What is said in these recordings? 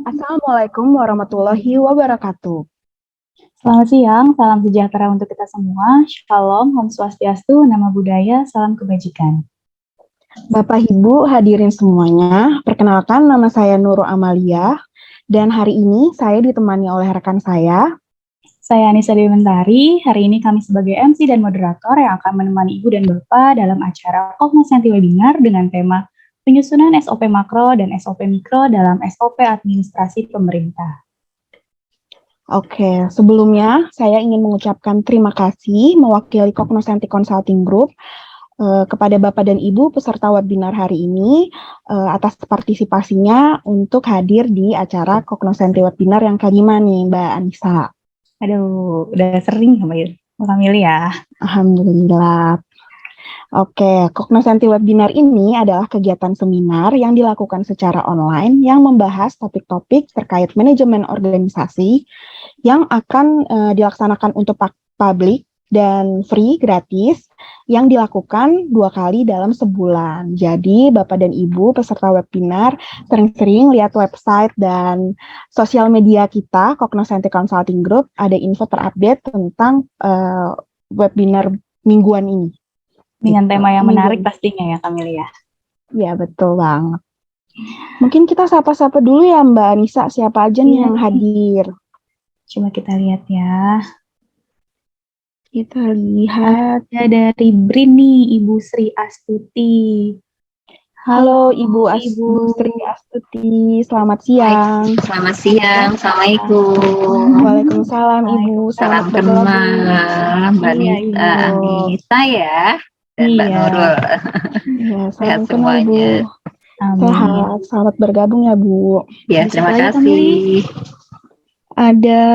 Assalamualaikum warahmatullahi wabarakatuh. Selamat siang, salam sejahtera untuk kita semua. Shalom, Om Swastiastu, Nama Budaya, salam kebajikan. Bapak Ibu hadirin semuanya, perkenalkan nama saya Nurul Amalia, dan hari ini saya ditemani oleh rekan saya. Saya Anissa Dewi Mentari, hari ini kami sebagai MC dan moderator yang akan menemani Ibu dan Bapak dalam acara Cognoscenti Webinar dengan tema penyusunan SOP Makro dan SOP Mikro dalam SOP Administrasi Pemerintah. Oke, sebelumnya saya ingin mengucapkan terima kasih mewakili Cognoscenti Consulting Group kepada Bapak dan Ibu peserta webinar hari ini atas partisipasinya untuk hadir di acara Cognoscenti Webinar yang kelima nih, Mbak Anissa. Aduh, udah sering Mbak Kamili ya. Alhamdulillah. Oke, Cognoscenti Webinar ini adalah kegiatan seminar yang dilakukan secara online yang membahas topik-topik terkait manajemen organisasi yang akan dilaksanakan untuk publik dan free, gratis, yang dilakukan 2 kali dalam sebulan. Jadi, Bapak dan Ibu peserta webinar sering-sering lihat website dan sosial media kita, Cognoscenti Consulting Group, ada info terupdate tentang webinar mingguan ini. Dengan tema yang menarik pastinya ya, Kamili ya. Ya, betul banget. Mungkin kita sapa-sapa dulu ya Mbak Anissa, siapa aja nih yang hadir? Coba kita lihat ya. Kita lihat. Ada dari BRIN nih, Ibu Sri Astuti. Halo Ibu Sri Astuti, selamat siang. Selamat siang, Assalamualaikum. Waalaikumsalam Ibu, salam kenal Mbak Anissa ya, dan Mbak Nurul. Iya, salam kenal Ibu. Sehat, selamat bergabung ya Bu. Ya, terima kasih. Ada,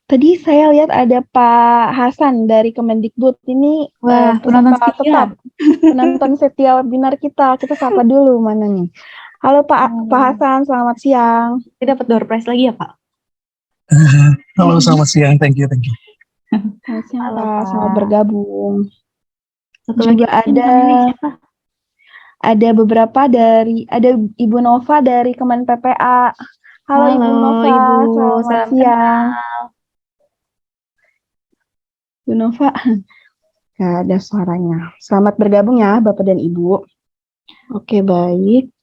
tadi saya lihat ada Pak Hasan dari Kemendikbud ini. Wah, penonton tetap penonton setia webinar kita sapa dulu mana nih. Halo Pak Hasan, selamat siang. Kita dapat door prize lagi ya Pak? Halo, selamat siang, thank you. Selamat siang Pak, selamat bergabung. Satu lagi ada beberapa ada Ibu Nova dari Kemen PPA. Halo Ibu Nova, selamat siang. Ibu Nova, nggak ada suaranya. Selamat bergabung ya Bapak dan Ibu. Oke, baik.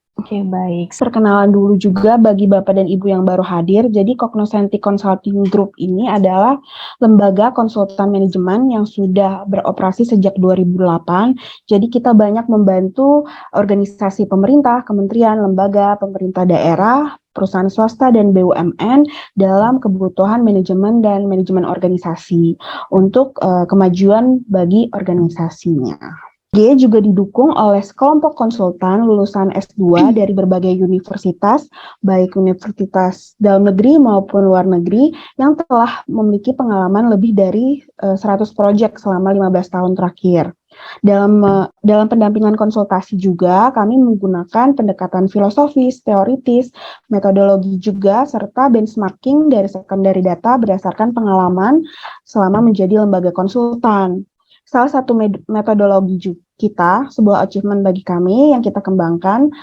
Perkenalan dulu juga bagi Bapak dan Ibu yang baru hadir. Jadi Cognoscenti Consulting Group ini adalah lembaga konsultan manajemen yang sudah beroperasi sejak 2008. Jadi kita banyak membantu organisasi pemerintah, kementerian, lembaga, pemerintah daerah, perusahaan swasta, dan BUMN dalam kebutuhan manajemen dan manajemen organisasi untuk kemajuan bagi organisasinya. Juga didukung oleh sekelompok konsultan lulusan S2 dari berbagai universitas, baik universitas dalam negeri maupun luar negeri, yang telah memiliki pengalaman lebih dari 100 proyek selama 15 tahun terakhir. Dalam pendampingan konsultasi juga, kami menggunakan pendekatan filosofis, teoritis, metodologi juga, serta benchmarking dari secondary data berdasarkan pengalaman selama menjadi lembaga konsultan. Salah satu metodologi kita, sebuah achievement bagi kami yang kita kembangkan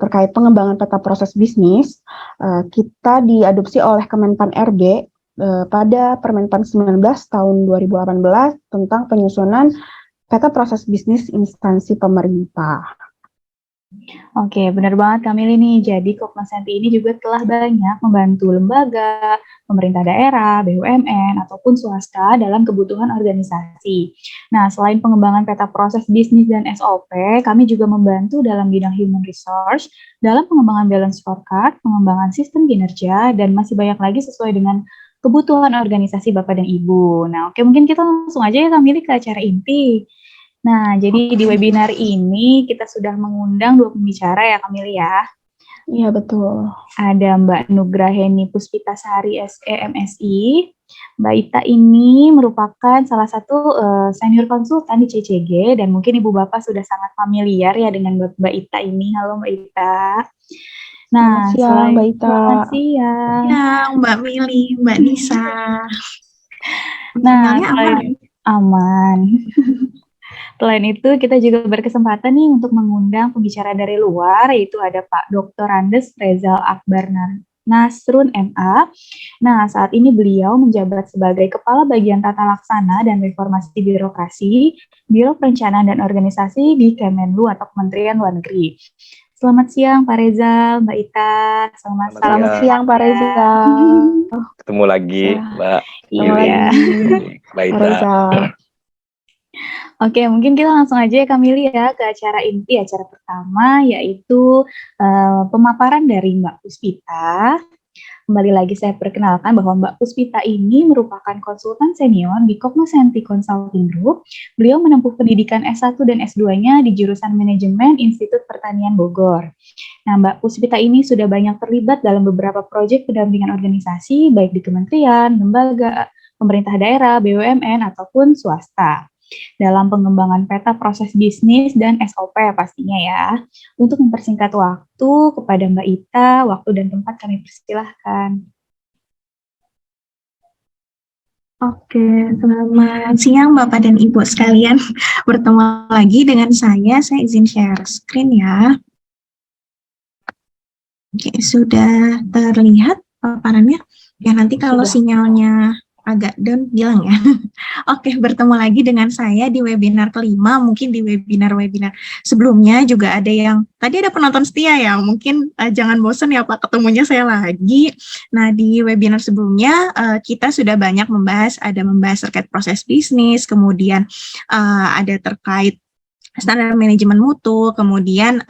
terkait pengembangan peta proses bisnis, kita diadopsi oleh Kemenpan RB pada Permenpan 19 tahun 2018 tentang penyusunan peta proses bisnis instansi pemerintah. Oke, benar banget Kamili nih. Jadi Cognoscenti ini juga telah banyak membantu lembaga, pemerintah daerah, BUMN, ataupun swasta dalam kebutuhan organisasi. Nah, selain pengembangan peta proses bisnis dan SOP, kami juga membantu dalam bidang human resource, dalam pengembangan balance scorecard, pengembangan sistem kinerja, dan masih banyak lagi sesuai dengan kebutuhan organisasi Bapak dan Ibu. Nah, oke, mungkin kita langsung aja ya Kamili ke acara inti. Nah, jadi di webinar ini kita sudah mengundang 2 pembicara ya Kamili ya. Iya, betul. Ada Mbak Nugraheni Puspitasari SE MSI. Mbak Ita ini merupakan salah satu senior konsultan di CCG dan mungkin Ibu Bapak sudah sangat familiar ya dengan Mbak Ita ini. Halo Mbak Ita. Nah, selamat siang Mbak Ita. Selamat siang. Ya, Mbak Mili, Mbak Nisa. Nah, aman. Selain itu, kita juga berkesempatan nih untuk mengundang pembicara dari luar, yaitu ada Pak Dr. Andes Rezal Akbar Nasrun MA. Nah, saat ini beliau menjabat sebagai Kepala Bagian Tata Laksana dan Reformasi Birokrasi, Biro Perencanaan dan Organisasi di Kemenlu atau Kementerian Luar Negeri. Selamat siang Pak Rezal, Mbak Ita. Selamat siang Pak Rezal. Ketemu lagi Mbak. Ketemu lagi Mbak Pak Ita. Rezal. Oke, mungkin kita langsung aja ya Kamili ya ke acara inti acara pertama, yaitu pemaparan dari Mbak Puspita. Kembali lagi saya perkenalkan bahwa Mbak Puspita ini merupakan konsultan senior di Cognoscenti Consulting Group. Beliau menempuh pendidikan S1 dan S2-nya di jurusan Manajemen Institut Pertanian Bogor. Nah, Mbak Puspita ini sudah banyak terlibat dalam beberapa proyek pendampingan organisasi, baik di kementerian, lembaga, pemerintah daerah, BUMN, ataupun swasta, dalam pengembangan peta proses bisnis dan SOP pastinya ya. Untuk mempersingkat waktu, kepada Mbak Ita, waktu dan tempat kami persilahkan. Oke, selamat siang Bapak dan Ibu sekalian. Bertemu lagi dengan saya izin share screen ya. Oke, sudah terlihat paparannya? Ya, nanti kalau sinyalnya agak down bilang ya. Oke, bertemu lagi dengan saya di webinar kelima. Mungkin di webinar-webinar sebelumnya juga ada yang tadi ada penonton setia ya. Mungkin jangan bosan ya Pak, ketemunya saya lagi. Nah, di webinar sebelumnya kita sudah banyak membahas terkait proses bisnis, kemudian ada terkait standar manajemen mutu, kemudian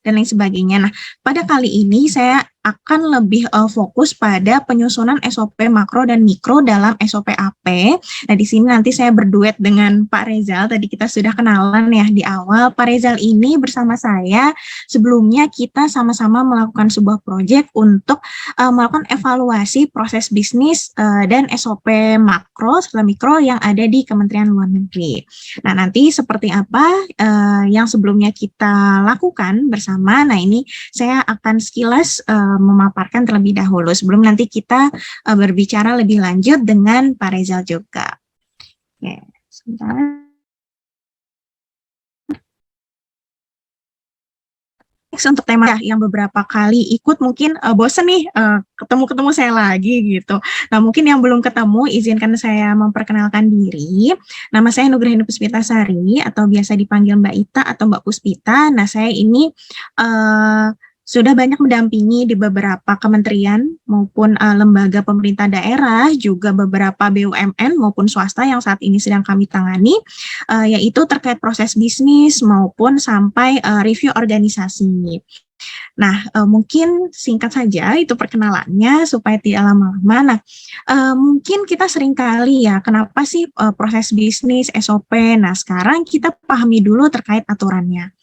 dan lain sebagainya. Nah, pada kali ini saya akan lebih fokus pada penyusunan SOP makro dan mikro dalam SOP AP. Nah, di sini nanti saya berduet dengan Pak Rezal. Tadi kita sudah kenalan ya di awal. Pak Rezal ini bersama saya, sebelumnya kita sama-sama melakukan sebuah proyek untuk melakukan evaluasi proses bisnis dan SOP makro serta mikro yang ada di Kementerian Luar Negeri. Nah, nanti seperti apa yang sebelumnya kita lakukan bersama. Nah, ini saya akan sekilas memaparkan terlebih dahulu sebelum nanti kita berbicara lebih lanjut dengan Pak Rezal juga. Oke, sebentar. Untuk tema yang beberapa kali ikut mungkin bosen nih ketemu saya lagi gitu. Nah, mungkin yang belum ketemu izinkan saya memperkenalkan diri. Nama saya Nugrahini Puspitasari atau biasa dipanggil Mbak Ita atau Mbak Puspita. Nah, saya ini sudah banyak mendampingi di beberapa kementerian maupun lembaga pemerintah daerah, juga beberapa BUMN maupun swasta yang saat ini sedang kami tangani, yaitu terkait proses bisnis maupun sampai review organisasi. Nah, mungkin singkat saja itu perkenalannya supaya tidak lama-lama. Nah, mungkin kita sering kali ya, kenapa sih proses bisnis, SOP? Nah, sekarang kita pahami dulu terkait aturannya.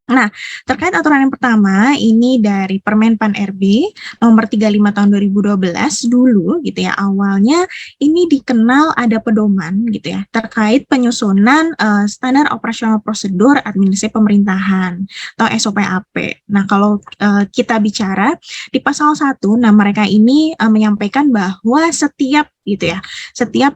Nah, terkait aturan yang pertama, ini dari Permen-Pan RB nomor 35 tahun 2012 dulu gitu ya, awalnya ini dikenal ada pedoman gitu ya, terkait penyusunan standar operasional prosedur administrasi pemerintahan atau SOP AP. Nah, kalau kita bicara di pasal 1, nah mereka ini menyampaikan bahwa setiap gitu ya, setiap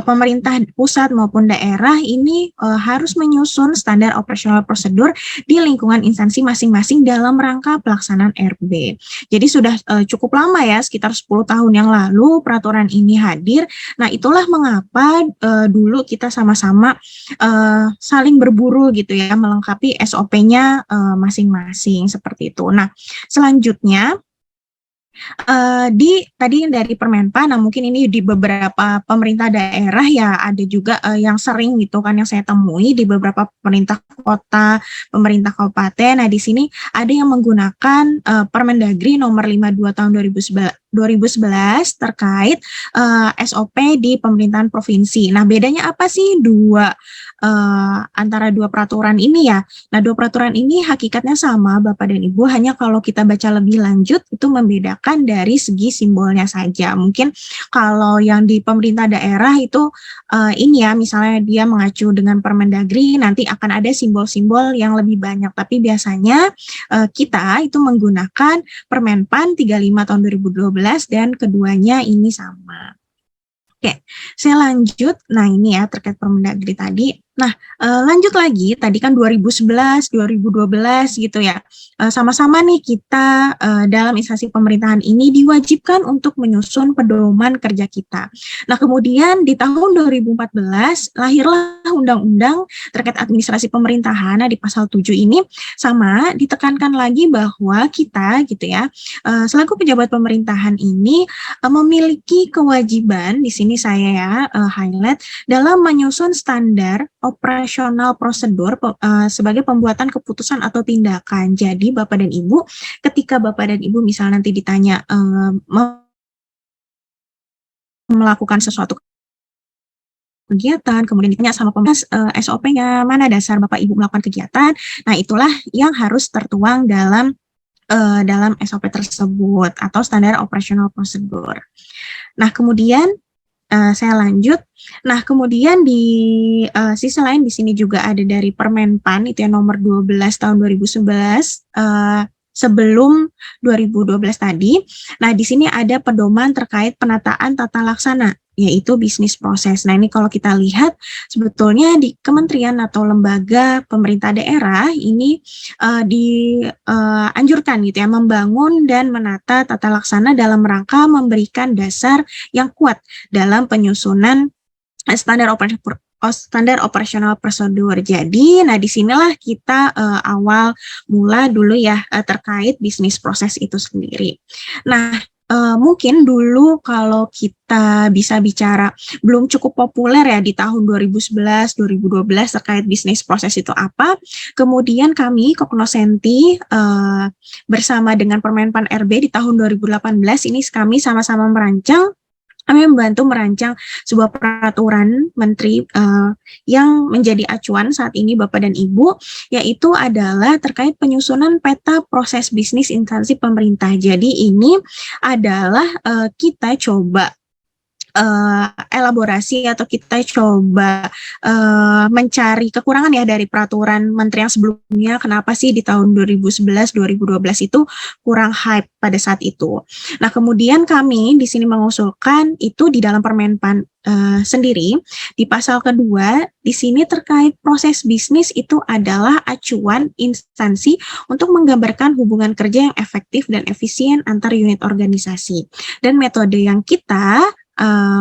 pemerintah pusat maupun daerah ini harus menyusun standar operasional prosedur di lingkungan instansi masing-masing dalam rangka pelaksanaan RB. Jadi sudah cukup lama ya, sekitar 10 tahun yang lalu peraturan ini hadir. Nah, itulah mengapa dulu kita sama-sama saling berburu gitu ya, melengkapi SOP-nya masing-masing seperti itu. Nah, selanjutnya tadi dari Permenpan, nah mungkin ini di beberapa pemerintah daerah ya ada juga yang sering gitu kan yang saya temui di beberapa pemerintah kota, pemerintah kabupaten. Nah, di sini ada yang menggunakan Permendagri nomor 52 tahun 2011 terkait SOP di pemerintahan provinsi. Nah, bedanya apa sih antara dua peraturan ini ya? Nah, dua peraturan ini hakikatnya sama Bapak dan Ibu, hanya kalau kita baca lebih lanjut itu membedakan dari segi simbolnya saja. Mungkin kalau yang di pemerintah daerah itu ini ya, misalnya dia mengacu dengan Permendagri, nanti akan ada simbol-simbol yang lebih banyak. Tapi biasanya kita itu menggunakan Permenpan 35 tahun 2012 dan keduanya ini sama. Oke, saya lanjut. Nah, ini ya terkait Permendagri tadi. Nah, lanjut lagi, tadi kan 2011, 2012 gitu ya. Sama-sama nih kita dalam instansi pemerintahan ini diwajibkan untuk menyusun pedoman kerja kita. Nah, kemudian di tahun 2014 lahirlah undang-undang terkait administrasi pemerintahan. Nah, di pasal 7 ini sama ditekankan lagi bahwa kita gitu ya, selaku pejabat pemerintahan ini memiliki kewajiban, di sini saya ya highlight, dalam menyusun standar operasional prosedur sebagai pembuatan keputusan atau tindakan. Jadi Bapak dan Ibu, ketika Bapak dan Ibu misalnya nanti ditanya melakukan sesuatu kegiatan, kemudian ditanya sama pemas SOP-nya, mana dasar Bapak Ibu melakukan kegiatan, nah itulah yang harus tertuang dalam SOP tersebut atau standar operasional prosedur. Nah, kemudian saya lanjut. Nah, kemudian di sisi lain di sini juga ada dari Permenpan itu yang nomor 12 tahun 2011 sebelum 2012 tadi. Nah, di sini ada pedoman terkait penataan tata laksana, yaitu bisnis proses. Nah, ini kalau kita lihat sebetulnya di kementerian atau lembaga pemerintah daerah ini dianjurkan gitu ya membangun dan menata tata laksana dalam rangka memberikan dasar yang kuat dalam penyusunan standar operasional prosedur. Jadi, nah disinilah kita awal mula dulu ya terkait bisnis proses itu sendiri. Nah, mungkin dulu kalau kita bisa bicara belum cukup populer ya di tahun 2011, 2012 terkait bisnis proses itu apa. Kemudian kami Koknosenti bersama dengan Permenpan RB di tahun 2018 ini kami sama-sama kami membantu merancang sebuah peraturan menteri yang menjadi acuan saat ini Bapak dan Ibu, yaitu adalah terkait penyusunan peta proses bisnis instansi pemerintah. Jadi ini adalah kita coba elaborasi atau kita coba mencari kekurangan ya dari peraturan menteri yang sebelumnya, kenapa sih di tahun 2011 2012 itu kurang hype pada saat itu. Nah, kemudian kami di sini mengusulkan itu di dalam Permenpan sendiri di pasal kedua di sini terkait proses bisnis itu adalah acuan instansi untuk menggambarkan hubungan kerja yang efektif dan efisien antar unit organisasi, dan metode yang kita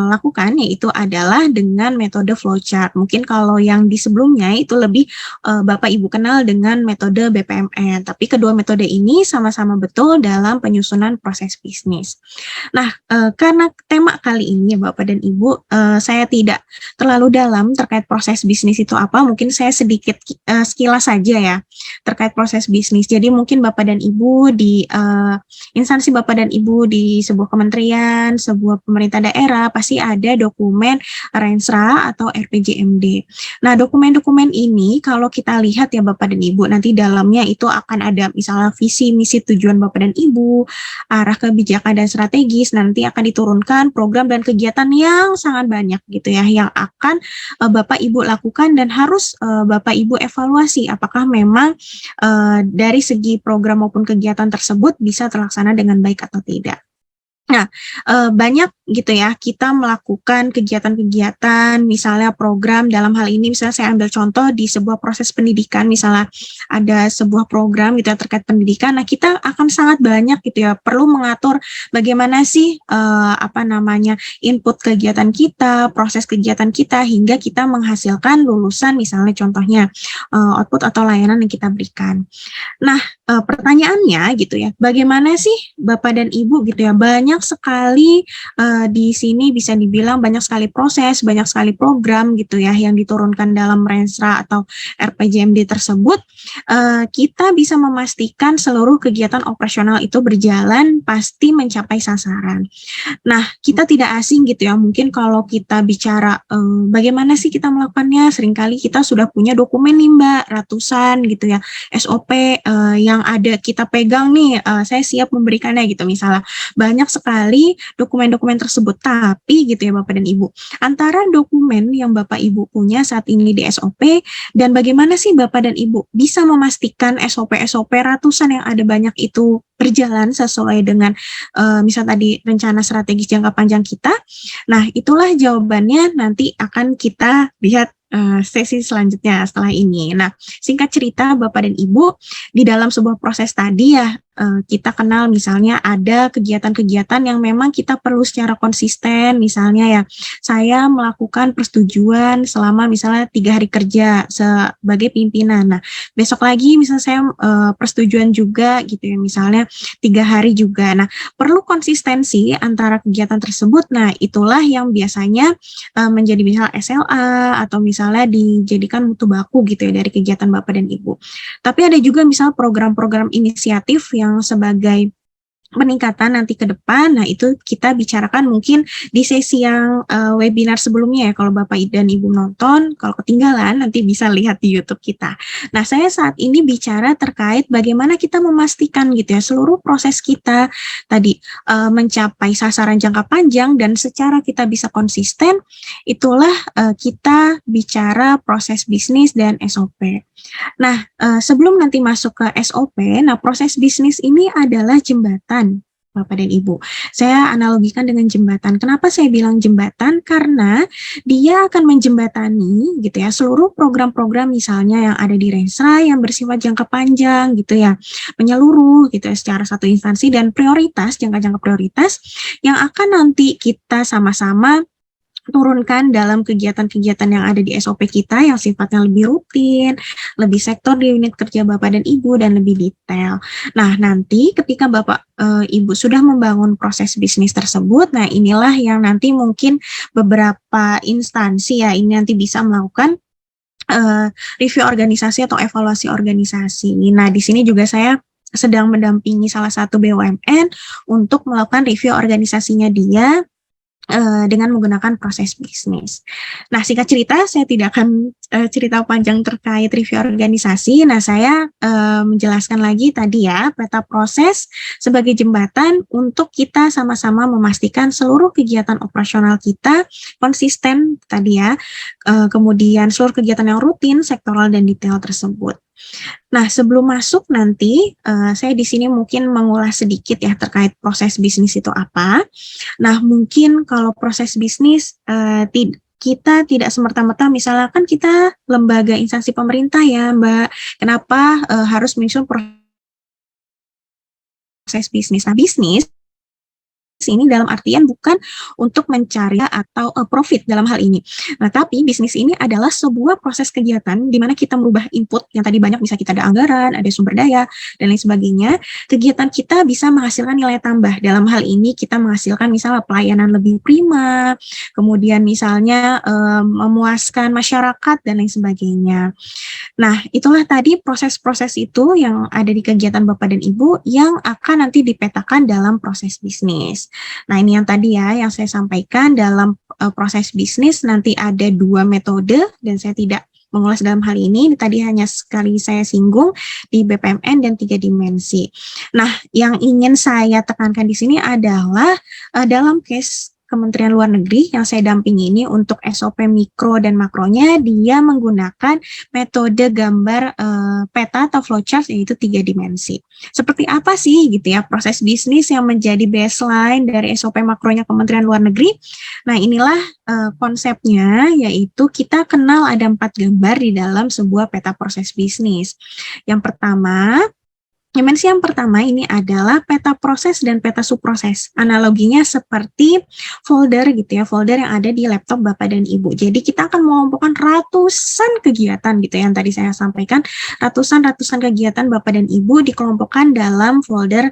lakukan yaitu adalah dengan metode flowchart. Mungkin kalau yang di sebelumnya itu lebih Bapak Ibu kenal dengan metode BPMN, tapi kedua metode ini sama-sama betul dalam penyusunan proses bisnis. Nah, karena tema kali ini Bapak dan Ibu, saya tidak terlalu dalam terkait proses bisnis itu apa, mungkin saya sedikit sekilas saja ya terkait proses bisnis. Jadi mungkin Bapak dan Ibu di instansi Bapak dan Ibu di sebuah kementerian, sebuah pemerintah daerah pasti ada dokumen Rensra atau RPJMD. Nah, dokumen-dokumen ini kalau kita lihat ya Bapak dan Ibu, nanti dalamnya itu akan ada misalnya visi, misi, tujuan Bapak dan Ibu, arah kebijakan dan strategis, nanti akan diturunkan program dan kegiatan yang sangat banyak gitu ya, yang akan Bapak Ibu lakukan dan harus Bapak Ibu evaluasi apakah memang dari segi program maupun kegiatan tersebut bisa terlaksana dengan baik atau tidak. Nah, banyak gitu ya kita melakukan kegiatan-kegiatan, misalnya program dalam hal ini, misalnya saya ambil contoh di sebuah proses pendidikan, misalnya ada sebuah program gitu ya terkait pendidikan, nah kita akan sangat banyak gitu ya perlu mengatur bagaimana sih input kegiatan kita, proses kegiatan kita hingga kita menghasilkan lulusan, misalnya contohnya output atau layanan yang kita berikan. Nah, pertanyaannya gitu ya, bagaimana sih Bapak dan Ibu gitu ya, banyak sekali di sini bisa dibilang banyak sekali proses, banyak sekali program gitu ya yang diturunkan dalam Rensra atau RPJMD tersebut, kita bisa memastikan seluruh kegiatan operasional itu berjalan pasti mencapai sasaran. Nah, kita tidak asing gitu ya, mungkin kalau kita bicara bagaimana sih kita melakukannya, seringkali kita sudah punya dokumen nih Mbak, ratusan gitu ya, SOP yang ada kita pegang nih, saya siap memberikannya gitu misalnya, banyak sekali dokumen-dokumen tersebut, tapi gitu ya Bapak dan Ibu, antara dokumen yang Bapak Ibu punya saat ini di SOP dan bagaimana sih Bapak dan Ibu bisa memastikan SOP-SOP ratusan yang ada banyak itu berjalan sesuai dengan misal tadi rencana strategis jangka panjang kita. Nah, itulah jawabannya nanti akan kita lihat sesi selanjutnya setelah ini. Nah, singkat cerita Bapak dan Ibu, di dalam sebuah proses tadi ya, kita kenal misalnya ada kegiatan-kegiatan yang memang kita perlu secara konsisten, misalnya ya, saya melakukan persetujuan selama misalnya 3 hari kerja sebagai pimpinan. Nah, besok lagi misalnya saya persetujuan juga gitu ya, misalnya 3 hari juga. Nah, perlu konsistensi antara kegiatan tersebut. Nah, itulah yang biasanya menjadi misal SLA atau misalnya dijadikan mutu baku gitu ya dari kegiatan Bapak dan Ibu. Tapi ada juga misal program-program inisiatif yang sebagai peningkatan nanti ke depan. Nah, itu kita bicarakan mungkin di sesi yang webinar sebelumnya ya, kalau Bapak dan Ibu nonton, kalau ketinggalan nanti bisa lihat di YouTube kita. Nah, saya saat ini bicara terkait bagaimana kita memastikan gitu ya, seluruh proses kita tadi mencapai sasaran jangka panjang dan secara kita bisa konsisten, itulah kita bicara proses bisnis dan SOP. Nah, sebelum nanti masuk ke SOP, nah proses bisnis ini adalah jembatan, Bapak dan Ibu. Saya analogikan dengan jembatan. Kenapa saya bilang jembatan? Karena dia akan menjembatani gitu ya seluruh program-program misalnya yang ada di Rensra yang bersifat jangka panjang gitu ya, menyeluruh gitu ya secara satu instansi dan prioritas, jangka-jangka prioritas yang akan nanti kita sama-sama turunkan dalam kegiatan-kegiatan yang ada di SOP kita yang sifatnya lebih rutin, lebih sektor di unit kerja Bapak dan Ibu, dan lebih detail. Nah, nanti ketika Bapak Ibu sudah membangun proses bisnis tersebut, nah inilah yang nanti mungkin beberapa instansi ya, ini nanti bisa melakukan review organisasi atau evaluasi organisasi. Nah, di sini juga saya sedang mendampingi salah satu BUMN untuk melakukan review organisasinya dia dengan menggunakan proses bisnis. Nah, singkat cerita, saya tidak akan cerita panjang terkait review organisasi. Nah, saya menjelaskan lagi tadi ya, peta proses sebagai jembatan untuk kita sama-sama memastikan seluruh kegiatan operasional kita konsisten tadi ya, kemudian seluruh kegiatan yang rutin, sektoral, dan detail tersebut. Nah, sebelum masuk nanti, saya di sini mungkin mengulas sedikit ya terkait proses bisnis itu apa. Nah, mungkin kalau proses bisnis kita tidak semerta-merta, misalnya kan kita lembaga instansi pemerintah ya, Mbak. Kenapa harus menyusun proses bisnis? Nah, bisnis ini dalam artian bukan untuk mencari atau profit dalam hal ini. Nah, tapi bisnis ini adalah sebuah proses kegiatan di mana kita merubah input yang tadi banyak, bisa kita ada anggaran, ada sumber daya, dan lain sebagainya. Kegiatan kita bisa menghasilkan nilai tambah. Dalam hal ini kita menghasilkan misalnya pelayanan lebih prima, kemudian misalnya memuaskan masyarakat, dan lain sebagainya. Nah, itulah tadi proses-proses itu yang ada di kegiatan Bapak dan Ibu yang akan nanti dipetakan dalam proses bisnis. Nah, ini yang tadi ya yang saya sampaikan dalam proses bisnis nanti ada 2 metode dan saya tidak mengulas dalam hal ini. Tadi hanya sekali saya singgung di BPMN dan 3 dimensi. Nah, yang ingin saya tekankan di sini adalah dalam case Kementerian Luar Negeri yang saya dampingi ini untuk SOP mikro dan makronya, dia menggunakan metode gambar peta atau flowchart yaitu 3 dimensi. Seperti apa sih gitu ya proses bisnis yang menjadi baseline dari SOP makronya Kementerian Luar Negeri? Nah, inilah konsepnya, yaitu kita kenal ada 4 gambar di dalam sebuah peta proses bisnis. Yang pertama, dimensi yang pertama ini adalah peta proses dan peta subproses. Analoginya seperti folder gitu ya, folder yang ada di laptop Bapak dan Ibu. Jadi kita akan mengelompokkan ratusan kegiatan gitu ya, yang tadi saya sampaikan, ratusan kegiatan Bapak dan Ibu dikelompokkan dalam folder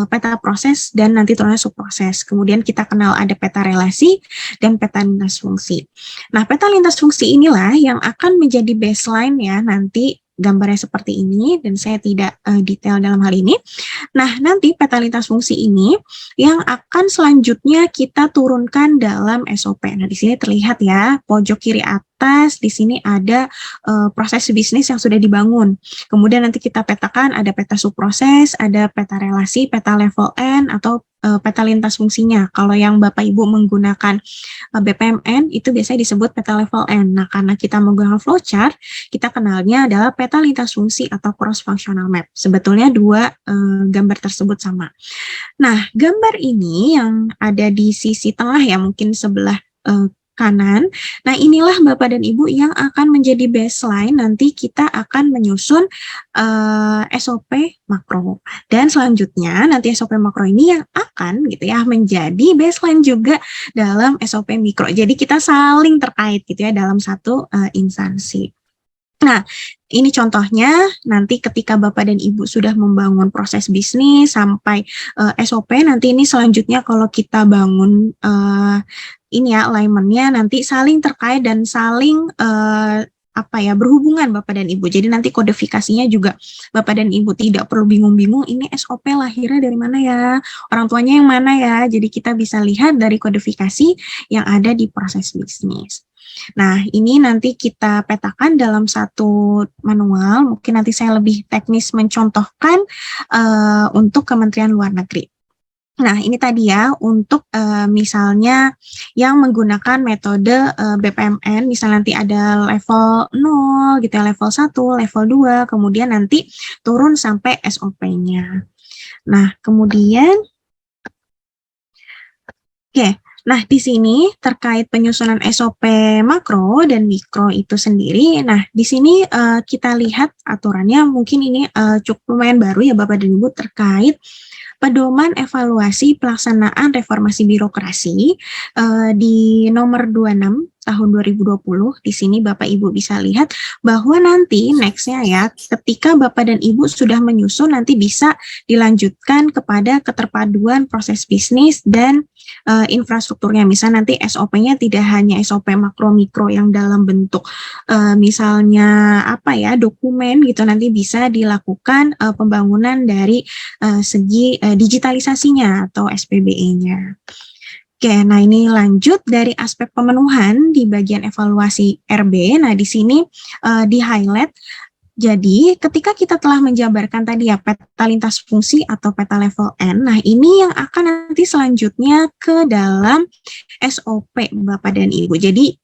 peta proses dan nanti turunnya subproses. Kemudian kita kenal ada peta relasi dan peta lintas fungsi. Nah, peta lintas fungsi inilah yang akan menjadi baseline ya nanti gambarnya seperti ini, dan saya tidak detail dalam hal ini. Nah, nanti peta lintas fungsi ini yang akan selanjutnya kita turunkan dalam SOP. Nah, di sini terlihat ya, pojok kiri atas, di sini ada proses bisnis yang sudah dibangun. Kemudian nanti kita petakan, ada peta subproses, ada peta relasi, peta level N, atau peta lintas fungsinya. Kalau yang Bapak Ibu menggunakan BPMN itu biasanya disebut peta level N. Nah, karena kita menggunakan flowchart, kita kenalnya adalah peta lintas fungsi atau cross functional map. Sebetulnya 2 gambar tersebut sama. Nah, gambar ini yang ada di sisi tengah ya, mungkin sebelah kanan. Nah, inilah Bapak dan Ibu yang akan menjadi baseline nanti kita akan menyusun SOP makro. Dan selanjutnya nanti SOP makro ini yang akan gitu ya menjadi baseline juga dalam SOP mikro. Jadi kita saling terkait gitu ya dalam satu instansi. Nah, ini contohnya nanti ketika Bapak dan Ibu sudah membangun proses bisnis sampai SOP, nanti ini selanjutnya kalau kita bangun ini ya alignment-nya nanti saling terkait dan saling berhubungan Bapak dan Ibu. Jadi nanti kodifikasinya juga Bapak dan Ibu tidak perlu bingung-bingung ini SOP lahirnya dari mana ya, orang tuanya yang mana ya. Jadi kita bisa lihat dari kodifikasi yang ada di proses bisnis. Nah, ini nanti kita petakan dalam satu manual. Mungkin nanti saya lebih teknis mencontohkan untuk Kementerian Luar Negeri. Nah, ini tadi ya untuk misalnya yang menggunakan metode BPMN, misalnya nanti ada level 0 gitu ya, level 1, level 2, kemudian nanti turun sampai SOP-nya. Nah, kemudian nah, di sini terkait penyusunan SOP makro dan mikro itu sendiri. Nah, di sini kita lihat aturannya mungkin ini cukup lumayan baru ya Bapak dan Ibu terkait pedoman evaluasi pelaksanaan reformasi birokrasi di nomor 26 tahun 2020. Di sini Bapak Ibu bisa lihat bahwa nanti next-nya ya, ketika Bapak dan Ibu sudah menyusun nanti bisa dilanjutkan kepada keterpaduan proses bisnis dan infrastrukturnya. Misal nanti SOP-nya tidak hanya SOP makro mikro yang dalam bentuk misalnya dokumen gitu, nanti bisa dilakukan pembangunan dari segi digitalisasinya atau SPBE-nya. Oke, nah ini lanjut dari aspek pemenuhan di bagian evaluasi RB. Nah, di sini di-highlight. Jadi, ketika kita telah menjabarkan tadi ya peta lintas fungsi atau peta level N, nah ini yang akan nanti selanjutnya ke dalam SOP Bapak dan Ibu. Jadi,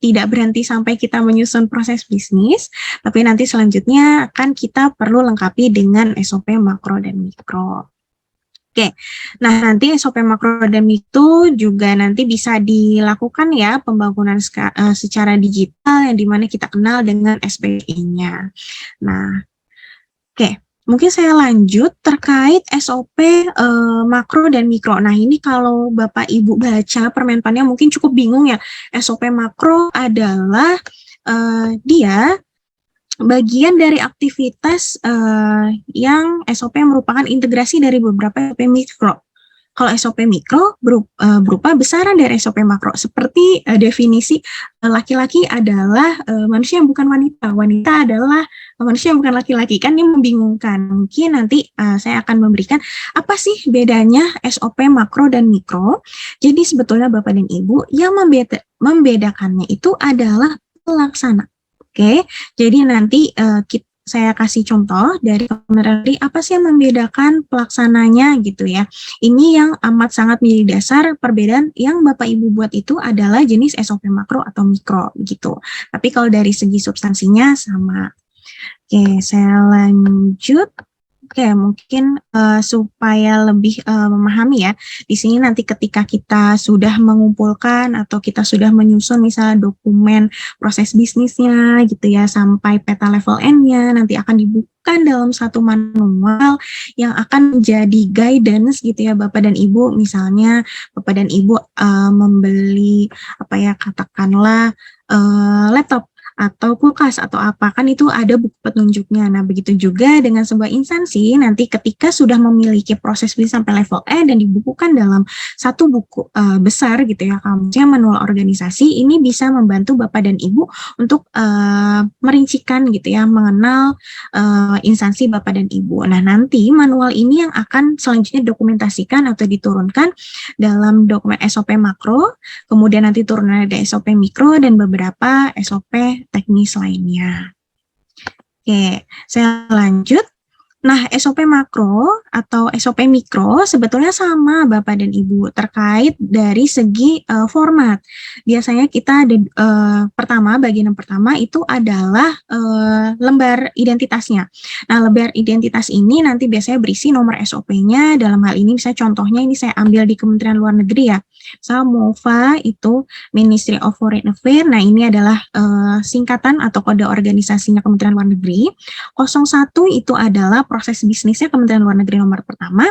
tidak berhenti sampai kita menyusun proses bisnis, tapi nanti selanjutnya akan kita perlu lengkapi dengan SOP makro dan mikro. Oke, nah nanti SOP makro dan mikro juga nanti bisa dilakukan ya pembangunan secara digital yang dimana kita kenal dengan SPE-nya. Nah, mungkin saya lanjut terkait SOP makro dan mikro. Nah, ini kalau Bapak Ibu baca permenpannya mungkin cukup bingung ya. SOP makro adalah dia bagian dari aktivitas yang SOP merupakan integrasi dari beberapa SOP mikro. Kalau SOP mikro berupa besaran dari SOP makro. Seperti definisi laki-laki adalah manusia yang bukan wanita. Wanita adalah manusia yang bukan laki-laki. Kan ini membingungkan. Mungkin nanti saya akan memberikan apa sih bedanya SOP makro dan mikro. Jadi sebetulnya Bapak dan Ibu yang membedakannya itu adalah pelaksana. Oke, jadi nanti saya kasih contoh dari Kementerian apa sih yang membedakan pelaksananya gitu ya. Ini yang amat sangat menjadi dasar perbedaan yang Bapak Ibu buat itu adalah jenis SOP makro atau mikro gitu. Tapi kalau dari segi substansinya sama. Oke, saya lanjut. Oke, mungkin supaya lebih memahami ya, di sini nanti ketika kita sudah mengumpulkan atau kita sudah menyusun misalnya dokumen proses bisnisnya gitu ya, sampai peta level N-nya, nanti akan dibukukan dalam satu manual yang akan menjadi guidance gitu ya Bapak dan Ibu. Misalnya Bapak dan Ibu membeli katakanlah laptop atau kulkas atau apa, kan itu ada buku petunjuknya. Nah, begitu juga dengan sebuah instansi nanti ketika sudah memiliki proses bisnis sampai level E dan dibukukan dalam satu buku besar gitu ya, kamusnya manual organisasi, ini bisa membantu Bapak dan Ibu untuk merincikan gitu ya, mengenal instansi Bapak dan Ibu. Nah, nanti manual ini yang akan selanjutnya dokumentasikan atau diturunkan dalam dokumen SOP makro, kemudian nanti turunan ada SOP mikro dan beberapa SOP teknis lainnya. Oke, saya lanjut. Nah, SOP makro atau SOP mikro sebetulnya sama Bapak dan Ibu terkait dari segi format. Biasanya kita ada bagian yang pertama itu adalah lembar identitasnya. Nah, lembar identitas ini nanti biasanya berisi nomor SOP-nya. Dalam hal ini misalnya contohnya ini saya ambil di Kementerian Luar Negeri ya. Misal MOFA itu Ministry of Foreign Affairs. Nah, ini adalah singkatan atau kode organisasinya Kementerian Luar Negeri. 01 itu adalah proses bisnisnya Kementerian Luar Negeri nomor pertama.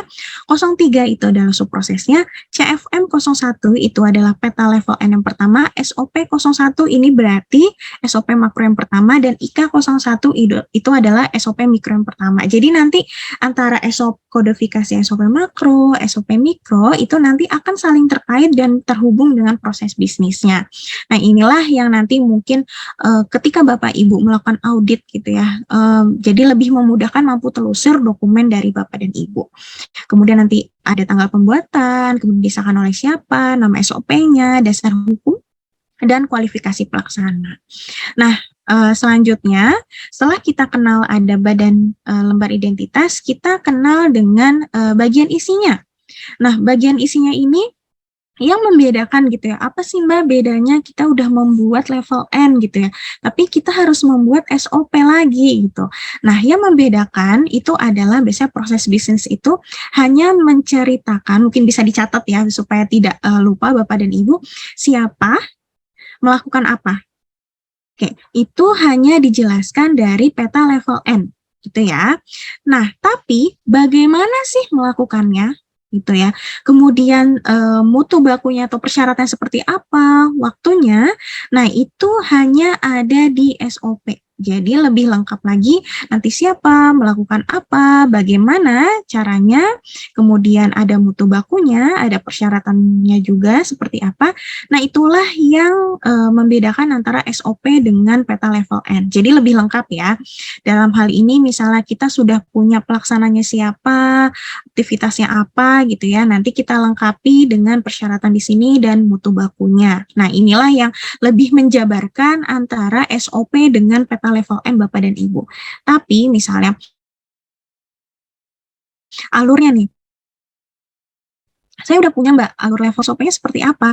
03 itu adalah subprosesnya. CFM 01 itu adalah peta level N yang pertama. SOP 01 ini berarti SOP makro yang pertama, dan IK 01 itu adalah SOP mikro yang pertama. Jadi nanti antara SOP kodifikasi SOP makro, SOP mikro itu nanti akan saling terkait dan terhubung dengan proses bisnisnya. Nah, inilah yang nanti mungkin ketika Bapak Ibu melakukan audit gitu ya, jadi lebih memudahkan mampu telusur dokumen dari Bapak dan Ibu. Kemudian nanti ada tanggal pembuatan, kemudian disahkan oleh siapa, nama SOP-nya, dasar hukum, dan kualifikasi pelaksana. Nah, selanjutnya, setelah kita kenal ada badan lembar identitas, kita kenal dengan bagian isinya. Nah, bagian isinya ini yang membedakan gitu ya, apa sih Mbak bedanya kita udah membuat level N gitu ya, tapi kita harus membuat SOP lagi gitu. Nah, yang membedakan itu adalah biasanya proses bisnis itu hanya menceritakan, mungkin bisa dicatat ya supaya tidak lupa Bapak dan Ibu, siapa melakukan apa. Oke, itu hanya dijelaskan dari peta level N, gitu ya. Nah, tapi bagaimana sih melakukannya, gitu ya. Kemudian mutu bakunya atau persyaratan seperti apa, waktunya, nah itu hanya ada di SOP. Jadi lebih lengkap lagi nanti siapa, melakukan apa, bagaimana caranya, kemudian ada mutu bakunya, ada persyaratannya juga seperti apa. Nah, itulah yang membedakan antara SOP dengan peta level N. Jadi lebih lengkap ya. Dalam hal ini misalnya kita sudah punya pelaksananya siapa, aktivitasnya apa gitu ya. Nanti kita lengkapi dengan persyaratan di sini dan mutu bakunya. Nah, inilah yang lebih menjabarkan antara SOP dengan peta level N Bapak dan Ibu. Tapi misalnya alurnya nih, saya udah punya Mbak, alur level SOP-nya seperti apa.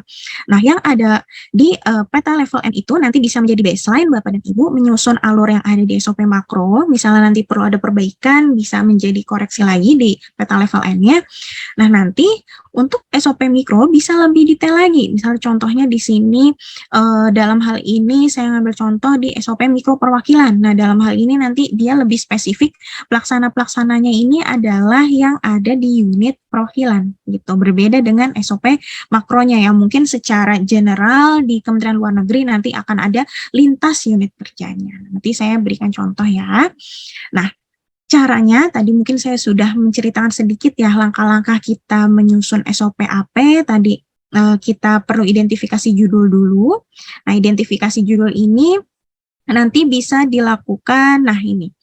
Nah, yang ada di peta level N itu nanti bisa menjadi baseline Bapak dan Ibu, menyusun alur yang ada di SOP makro, misalnya nanti perlu ada perbaikan, bisa menjadi koreksi lagi di peta level N-nya. Nah, nanti untuk SOP mikro bisa lebih detail lagi. Misalnya contohnya di sini, dalam hal ini saya ngambil contoh di SOP mikro perwakilan. Nah, dalam hal ini nanti dia lebih spesifik, pelaksana-pelaksananya ini adalah yang ada di unit perwakilan gitu. Berbeda dengan SOP makronya yang mungkin secara general di Kementerian Luar Negeri nanti akan ada lintas unit kerjanya. Nanti saya berikan contoh ya. Nah, caranya tadi mungkin saya sudah menceritakan sedikit ya langkah-langkah kita menyusun SOP AP. Tadi kita perlu identifikasi judul dulu. Nah, identifikasi judul ini nanti bisa dilakukan, nah ini,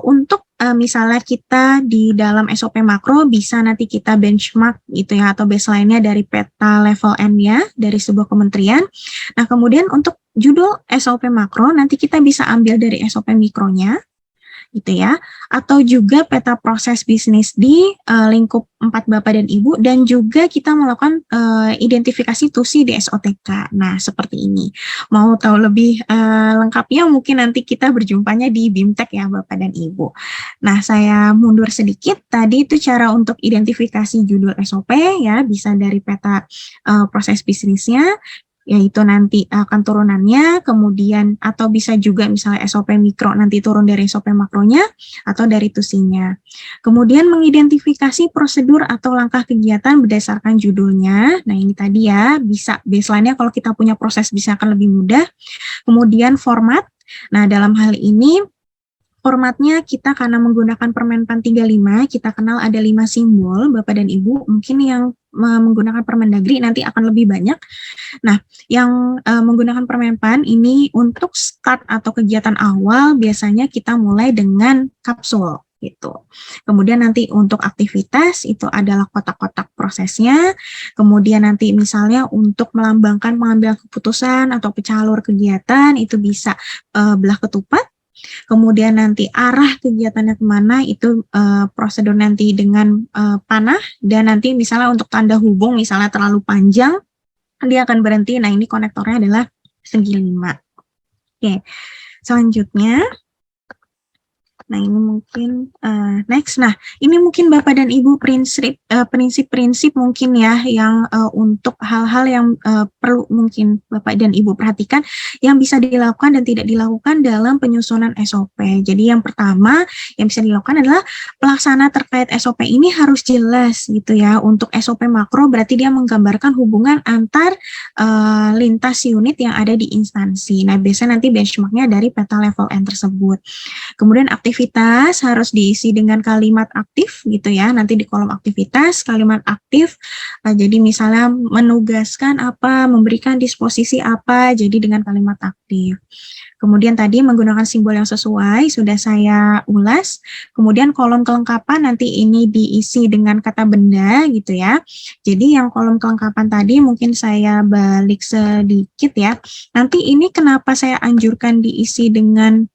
untuk misalnya kita di dalam SOP makro bisa nanti kita benchmark gitu ya, atau baseline-nya dari peta level N-nya dari sebuah kementerian. Nah, kemudian untuk judul SOP makro nanti kita bisa ambil dari SOP mikronya, gitu ya, atau juga peta proses bisnis di lingkup 4 Bapak dan Ibu, dan juga kita melakukan identifikasi TUSI di SOTK. Nah, seperti ini. Mau tahu lebih lengkapnya mungkin nanti kita berjumpanya di BIMTEK ya Bapak dan Ibu. Nah, saya mundur sedikit, tadi itu cara untuk identifikasi judul SOP ya, bisa dari peta proses bisnisnya, yaitu nanti akan turunannya, kemudian atau bisa juga misalnya SOP mikro nanti turun dari SOP makronya atau dari TUSI-nya. Kemudian mengidentifikasi prosedur atau langkah kegiatan berdasarkan judulnya. Nah, ini tadi ya, bisa baseline-nya kalau kita punya proses bisa akan lebih mudah. Kemudian format. Nah, dalam hal ini formatnya kita karena menggunakan Permenpan 35, kita kenal ada 5 simbol, Bapak dan Ibu, mungkin yang menggunakan Permendagri nanti akan lebih banyak. Nah, yang menggunakan Permenpan ini untuk start atau kegiatan awal, biasanya kita mulai dengan kapsul, gitu. Kemudian nanti untuk aktivitas, itu adalah kotak-kotak prosesnya, kemudian nanti misalnya untuk melambangkan pengambilan keputusan atau pecah alur kegiatan, itu bisa belah ketupat. Kemudian nanti arah kegiatannya kemana itu prosedur nanti dengan panah, dan nanti misalnya untuk tanda hubung misalnya terlalu panjang dia akan berhenti. Nah, ini konektornya adalah segi 5. Oke, selanjutnya Nah, ini mungkin next. Nah, ini mungkin Bapak dan Ibu prinsip-prinsip mungkin ya yang untuk hal-hal yang perlu mungkin Bapak dan Ibu perhatikan yang bisa dilakukan dan tidak dilakukan dalam penyusunan SOP. Jadi yang pertama yang bisa dilakukan adalah pelaksana terkait SOP ini harus jelas gitu ya. Untuk SOP makro berarti dia menggambarkan hubungan antar lintas unit yang ada di instansi. Nah, biasanya nanti benchmarknya dari peta level N tersebut. Kemudian aktivitas harus diisi dengan kalimat aktif gitu ya, nanti di kolom aktivitas, kalimat aktif, jadi misalnya menugaskan apa, memberikan disposisi apa, jadi dengan kalimat aktif. Kemudian tadi menggunakan simbol yang sesuai, sudah saya ulas. Kemudian kolom kelengkapan nanti ini diisi dengan kata benda gitu ya. Jadi yang kolom kelengkapan tadi mungkin saya balik sedikit ya. Nanti ini kenapa saya anjurkan diisi dengan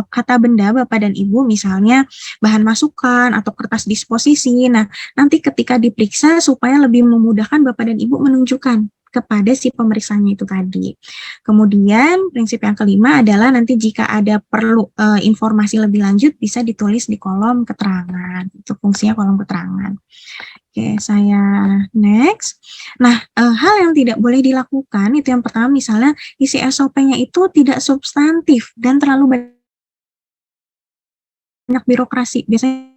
kata benda Bapak dan Ibu, misalnya bahan masukan atau kertas disposisi. Nah, nanti ketika diperiksa supaya lebih memudahkan Bapak dan Ibu menunjukkan kepada si pemeriksanya itu tadi. Kemudian prinsip yang kelima adalah nanti jika ada perlu informasi lebih lanjut bisa ditulis di kolom keterangan. Itu fungsinya kolom keterangan. Oke, saya next. Nah, hal yang tidak boleh dilakukan itu yang pertama misalnya isi SOP-nya itu tidak substantif dan terlalu banyak birokrasi. Biasanya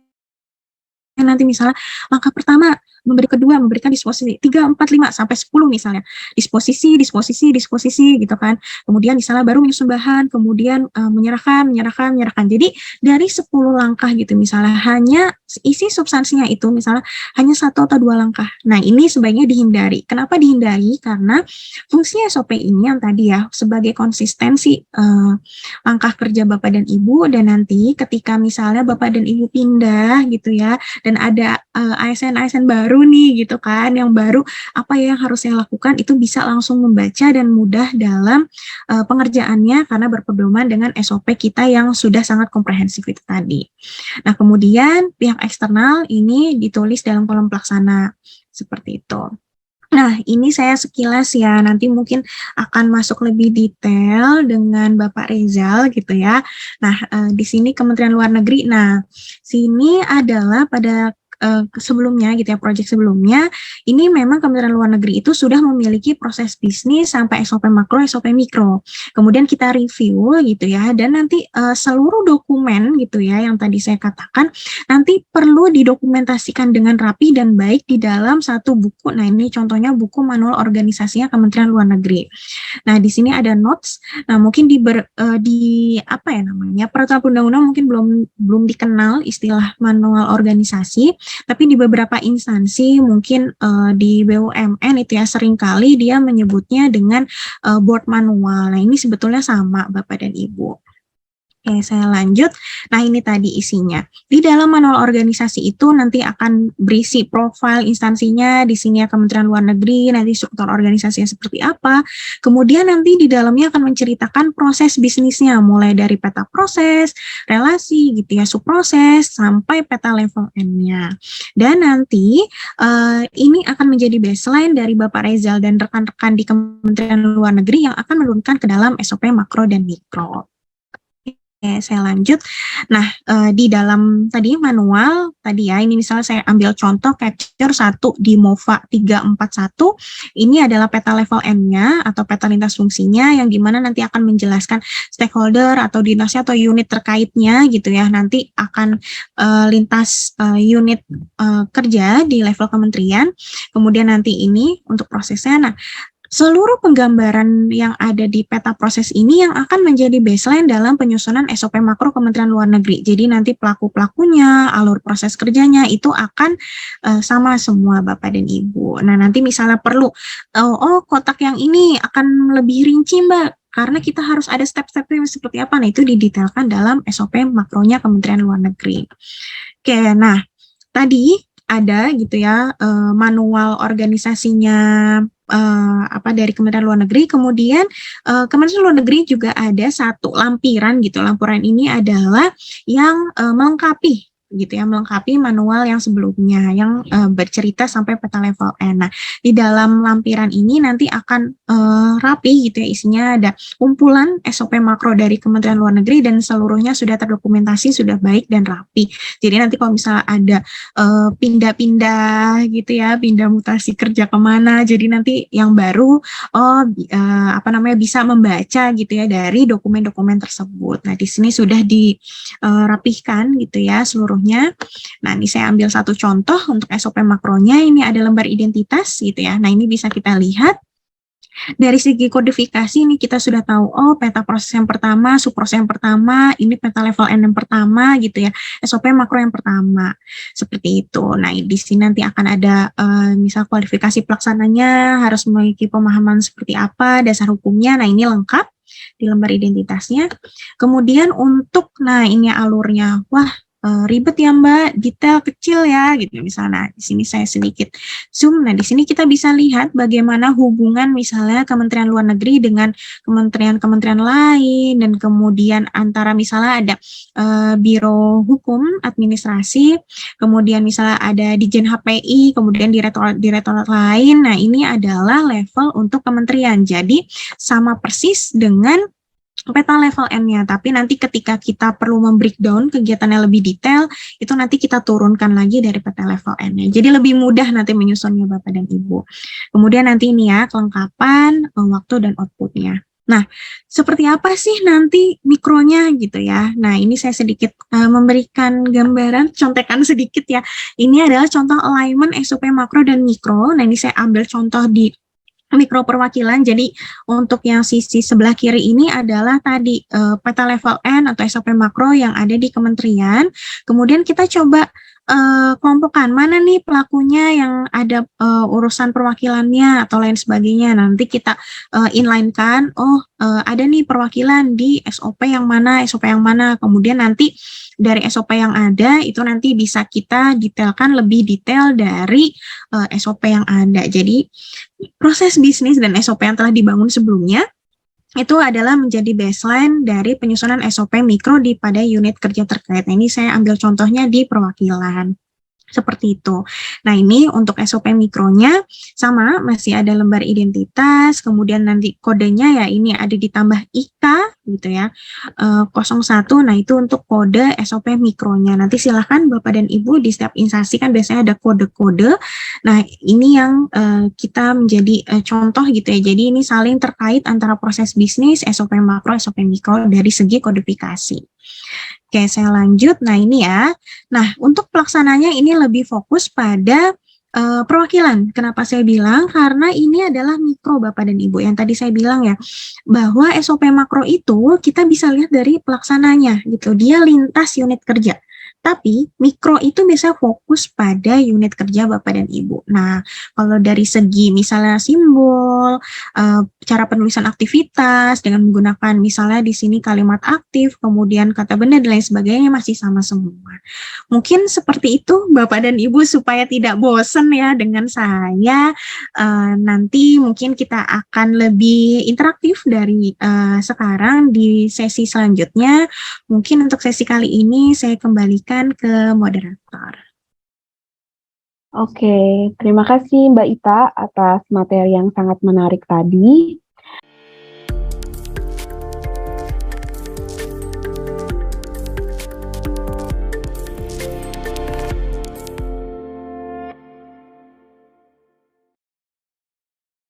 nanti misalnya langkah pertama, kedua memberikan disposisi 3, 4, 5 sampai 10 misalnya. Disposisi gitu kan. Kemudian misalnya baru menyusun bahan, kemudian menyerahkan. Jadi dari 10 langkah gitu misalnya hanya isi substansinya itu misalnya hanya 1 atau 2 langkah. Nah, ini sebaiknya dihindari. Kenapa dihindari? Karena fungsi SOP ini yang tadi ya sebagai konsistensi langkah kerja Bapak dan Ibu, dan nanti ketika misalnya Bapak dan Ibu pindah gitu ya dan ada ASN baru nih gitu kan, yang baru apa yang harus saya lakukan itu bisa langsung membaca dan mudah dalam pengerjaannya karena berpedoman dengan SOP kita yang sudah sangat komprehensif itu tadi. Nah, kemudian pihak eksternal ini ditulis dalam kolom pelaksana seperti itu. Nah, ini saya sekilas ya, nanti mungkin akan masuk lebih detail dengan Bapak Rezal gitu ya. Nah, di sini Kementerian Luar Negeri. Nah, sini adalah pada sebelumnya gitu ya, proyek sebelumnya, ini memang Kementerian Luar Negeri itu sudah memiliki proses bisnis sampai SOP makro, SOP mikro. Kemudian kita review gitu ya, dan nanti seluruh dokumen gitu ya, yang tadi saya katakan, nanti perlu didokumentasikan dengan rapi dan baik di dalam satu buku. Nah, ini contohnya buku manual organisasinya Kementerian Luar Negeri. Nah, di sini ada notes. Nah, mungkin apa ya namanya, peraturan undang-undang mungkin belum dikenal istilah manual organisasi. Tapi di beberapa instansi mungkin di BUMN itu ya seringkali dia menyebutnya dengan board manual. Nah, ini sebetulnya sama Bapak dan Ibu. Oke, saya lanjut. Nah, ini tadi isinya. Di dalam manual organisasi itu nanti akan berisi profil instansinya, di sini ya Kementerian Luar Negeri, nanti struktur organisasinya seperti apa. Kemudian nanti di dalamnya akan menceritakan proses bisnisnya, mulai dari peta proses, relasi gitu ya, subproses, sampai peta level N-nya. Dan nanti ini akan menjadi baseline dari Bapak Rezal dan rekan-rekan di Kementerian Luar Negeri yang akan menurunkan ke dalam SOP makro dan mikro. Oke, saya lanjut. Nah, di dalam tadi manual, tadi ya, ini misalnya saya ambil contoh capture 1 di MOVA 341, ini adalah peta level N-nya atau peta lintas fungsinya, yang dimana nanti akan menjelaskan stakeholder atau dinasnya atau unit terkaitnya gitu ya, nanti akan lintas unit kerja di level kementerian, kemudian nanti ini untuk prosesnya. Nah, seluruh penggambaran yang ada di peta proses ini yang akan menjadi baseline dalam penyusunan SOP makro Kementerian Luar Negeri. Jadi nanti pelaku-pelakunya, alur proses kerjanya itu akan sama semua Bapak dan Ibu. Nah, nanti misalnya perlu, kotak yang ini akan lebih rinci Mbak, karena kita harus ada step-stepnya seperti apa. Nah, itu didetailkan dalam SOP makronya Kementerian Luar Negeri. Oke, nah tadi ada gitu ya manual organisasinya dari Kementerian Luar Negeri. Kemudian Kementerian Luar Negeri juga ada satu lampiran gitu. Lampiran ini adalah yang melengkapi gitu ya, melengkapi manual yang sebelumnya yang bercerita sampai peta level N. Nah, di dalam lampiran ini nanti akan rapi gitu ya, isinya ada kumpulan SOP makro dari Kementerian Luar Negeri dan seluruhnya sudah terdokumentasi, sudah baik dan rapi. Jadi nanti kalau misalnya ada pindah-pindah gitu ya, pindah mutasi kerja kemana, jadi nanti yang baru bisa membaca gitu ya dari dokumen-dokumen tersebut. Nah, di sini sudah dirapihkan gitu ya seluruhnya. Nah, ini saya ambil satu contoh untuk SOP makronya, ini ada lembar identitas gitu ya. Nah, ini bisa kita lihat dari segi kodifikasi ini kita sudah tahu, oh peta proses yang pertama, subproses yang pertama, ini peta level N yang pertama gitu ya, SOP makro yang pertama, seperti itu. Nah, di sini nanti akan ada misal kualifikasi pelaksananya, harus memiliki pemahaman seperti apa, dasar hukumnya, nah ini lengkap di lembar identitasnya. Kemudian untuk, nah ini alurnya, wah ribet ya Mbak, detail kecil ya gitu misalnya. Di sini saya sedikit zoom. Nah, di sini kita bisa lihat bagaimana hubungan misalnya Kementerian Luar Negeri dengan kementerian-kementerian lain, dan kemudian antara misalnya ada Biro Hukum Administrasi, kemudian misalnya ada Dijen HPI, kemudian direktorat lain. Nah, ini adalah level untuk kementerian. Jadi sama persis dengan peta level N-nya, tapi nanti ketika kita perlu membreakdown kegiatannya lebih detail, itu nanti kita turunkan lagi dari peta level N-nya. Jadi lebih mudah nanti menyusunnya Bapak dan Ibu. Kemudian nanti ini ya, kelengkapan, waktu dan outputnya. Nah, seperti apa sih nanti mikronya gitu ya. Nah, ini saya sedikit memberikan gambaran, contekan sedikit ya. Ini adalah contoh alignment SOP makro dan mikro. Nah, ini saya ambil contoh di mikro perwakilan. Jadi untuk yang sisi sebelah kiri ini adalah tadi peta level N atau SOP makro yang ada di kementerian. Kemudian kita coba kelompokkan mana nih pelakunya yang ada urusan perwakilannya atau lain sebagainya. Nanti kita inline-kan, ada nih perwakilan di SOP yang mana, kemudian nanti dari SOP yang ada itu nanti bisa kita detailkan lebih detail dari SOP yang ada. Jadi proses bisnis dan SOP yang telah dibangun sebelumnya itu adalah menjadi baseline dari penyusunan SOP mikro pada unit kerja terkait. Nah, ini saya ambil contohnya di perwakilan. Seperti itu. Nah, ini untuk SOP mikronya sama, masih ada lembar identitas, kemudian nanti kodenya ya ini ada ditambah IK gitu ya, 01. Nah, itu untuk kode SOP mikronya. Nanti silahkan Bapak dan Ibu di setiap instansi kan biasanya ada kode-kode. Nah, ini yang kita menjadi contoh gitu ya. Jadi ini saling terkait antara proses bisnis, SOP makro, SOP mikro dari segi kodifikasi. Oke, saya lanjut. Nah, ini ya. Nah, untuk pelaksananya ini lebih fokus pada perwakilan. Kenapa saya bilang? Karena ini adalah mikro Bapak dan Ibu. Yang tadi saya bilang ya, bahwa SOP makro itu kita bisa lihat dari pelaksananya gitu. Dia lintas unit kerja. Tapi mikro itu bisa fokus pada unit kerja Bapak dan Ibu. Nah, kalau dari segi misalnya simbol, cara penulisan aktivitas dengan menggunakan misalnya di sini kalimat aktif, kemudian kata benda dan lain sebagainya masih sama semua. Mungkin seperti itu Bapak dan Ibu supaya tidak bosan ya dengan saya. Nanti mungkin kita akan lebih interaktif dari sekarang di sesi selanjutnya. Mungkin untuk sesi kali ini saya kembalikan ke moderator. Oke, terima kasih Mbak Ita atas materi yang sangat menarik tadi.